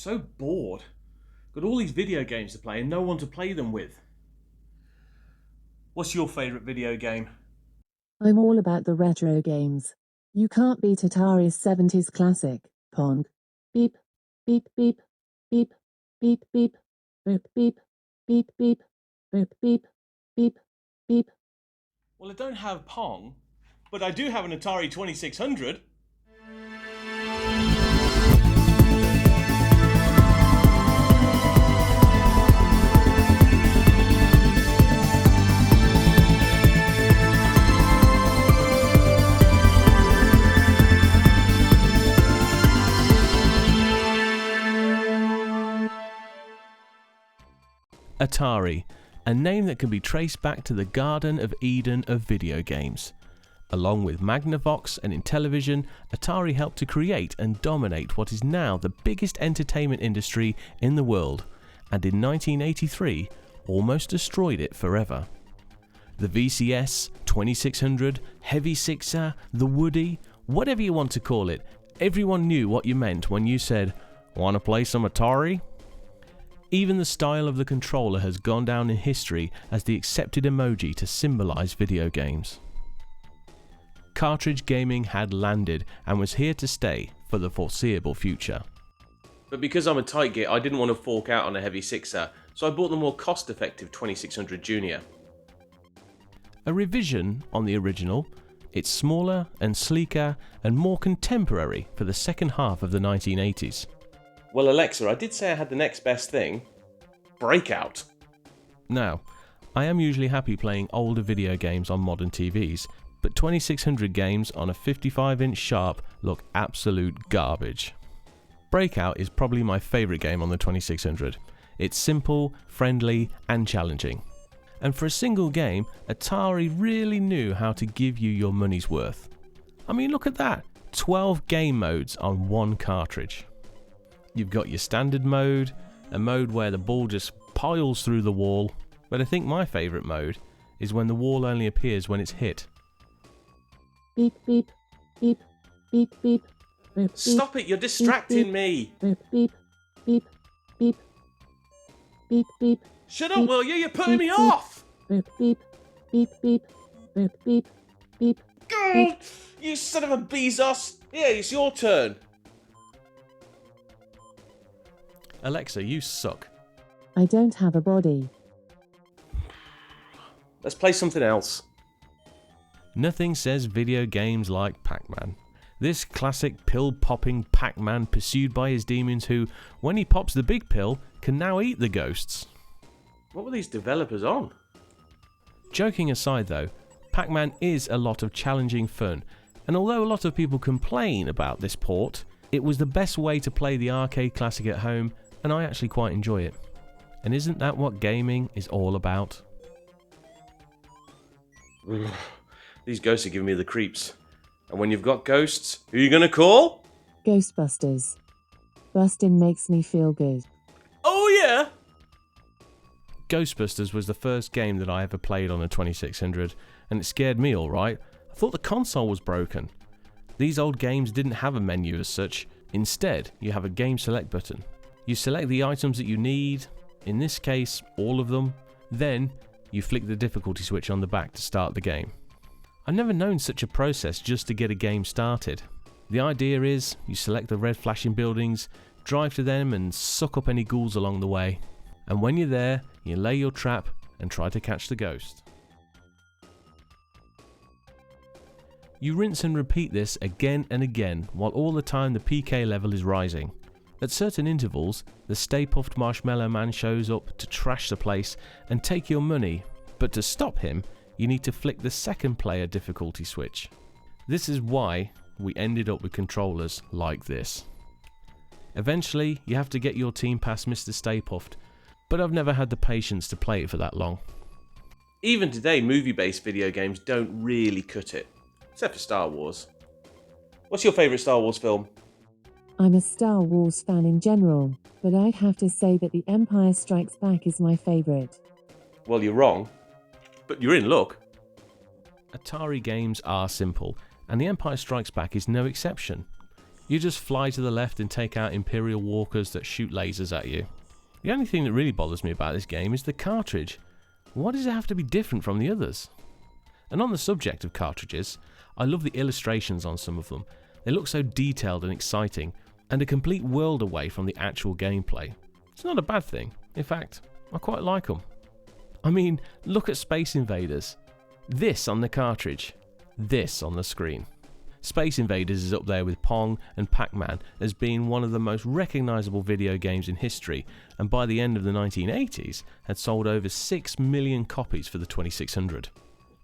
So bored. Got all these video games to play and no one to play them with. What's your favourite video game? I'm all about the retro games. You can't beat Atari's 70s classic, Pong. Beep, beep, beep, beep, beep, beep, beep, beep, beep, beep, beep, beep, beep, beep. Well, I don't have Pong, but I do have an Atari 2600. Atari, a name that can be traced back to the Garden of Eden of video games. Along with Magnavox and Intellivision, Atari helped to create and dominate what is now the biggest entertainment industry in the world, and in 1983 almost destroyed it forever. The VCS, 2600, Heavy Sixer, the Woody, whatever you want to call it, everyone knew what you meant when you said, "Wanna play some Atari?" Even the style of the controller has gone down in history as the accepted emoji to symbolise video games. Cartridge gaming had landed and was here to stay for the foreseeable future. But because I'm a tight git, I didn't want to fork out on a Heavy Sixer, so I bought the more cost-effective 2600 Junior. A revision on the original, it's smaller and sleeker and more contemporary for the second half of the 1980s. Well, Alexa, I did say I had the next best thing. Breakout. Now, I am usually happy playing older video games on modern TVs, but 2600 games on a 55-inch Sharp look absolute garbage. Breakout is probably my favourite game on the 2600. It's simple, friendly and challenging. And for a single game, Atari really knew how to give you your money's worth. I mean, look at that, 12 game modes on one cartridge. You've got your standard mode, a mode where the ball just piles through the wall, but I think my favourite mode is when the wall only appears when it's hit. Beep, beep, beep, beep, beep, beep. Stop it, you're distracting me! Beep, beep, beep, beep, beep, beep. Shut up, will you? You're putting me off! Beep, beep, beep, beep, beep, beep, beep. God, you son of a Bezos! Yeah, it's your turn. Alexa, you suck. I don't have a body. Let's play something else. Nothing says video games like Pac-Man. This classic pill-popping Pac-Man pursued by his demons who, when he pops the big pill, can now eat the ghosts. What were these developers on? Joking aside though, Pac-Man is a lot of challenging fun, and although a lot of people complain about this port, it was the best way to play the arcade classic at home, and I actually quite enjoy it. And isn't that what gaming is all about? These ghosts are giving me the creeps. And when you've got ghosts, who are you gonna call? Ghostbusters. Bustin' makes me feel good. Oh yeah! Ghostbusters was the first game that I ever played on a 2600, and it scared me alright. I thought the console was broken. These old games didn't have a menu as such. Instead, you have a game select button. You select the items that you need, in this case, all of them. Then, you flick the difficulty switch on the back to start the game. I've never known such a process just to get a game started. The idea is, you select the red flashing buildings, drive to them and suck up any ghouls along the way. And when you're there, you lay your trap and try to catch the ghost. You rinse and repeat this again and again, while all the time the PK level is rising. At certain intervals, the Stay Puft Marshmallow Man shows up to trash the place and take your money, but to stop him, you need to flick the second player difficulty switch. This is why we ended up with controllers like this. Eventually, you have to get your team past Mr. Stay Puft, but I've never had the patience to play it for that long. Even today, movie-based video games don't really cut it, except for Star Wars. What's your favourite Star Wars film? I'm a Star Wars fan in general, but I'd have to say that The Empire Strikes Back is my favourite. Well, you're wrong, but you're in luck. Atari games are simple, and The Empire Strikes Back is no exception. You just fly to the left and take out Imperial walkers that shoot lasers at you. The only thing that really bothers me about this game is the cartridge. Why does it have to be different from the others? And on the subject of cartridges, I love the illustrations on some of them. They look so detailed and exciting, and a complete world away from the actual gameplay. It's not a bad thing. In fact, I quite like them. I mean, look at Space Invaders. This on the cartridge, this on the screen. Space Invaders is up there with Pong and Pac-Man as being one of the most recognisable video games in history, and by the end of the 1980s had sold over 6 million copies for the 2600.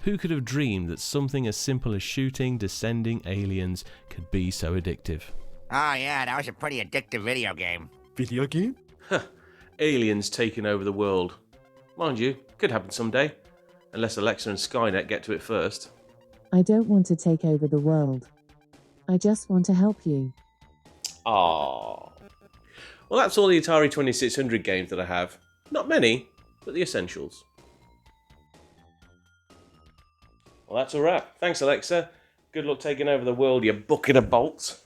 Who could have dreamed that something as simple as shooting descending aliens could be so addictive? Oh yeah, that was a pretty addictive video game. Video game? Aliens taking over the world. Mind you, could happen someday. Unless Alexa and Skynet get to it first. I don't want to take over the world. I just want to help you. Aww. Well, that's all the Atari 2600 games that I have. Not many, but the essentials. Well, that's a wrap. Thanks, Alexa. Good luck taking over the world, you bucket of bolts.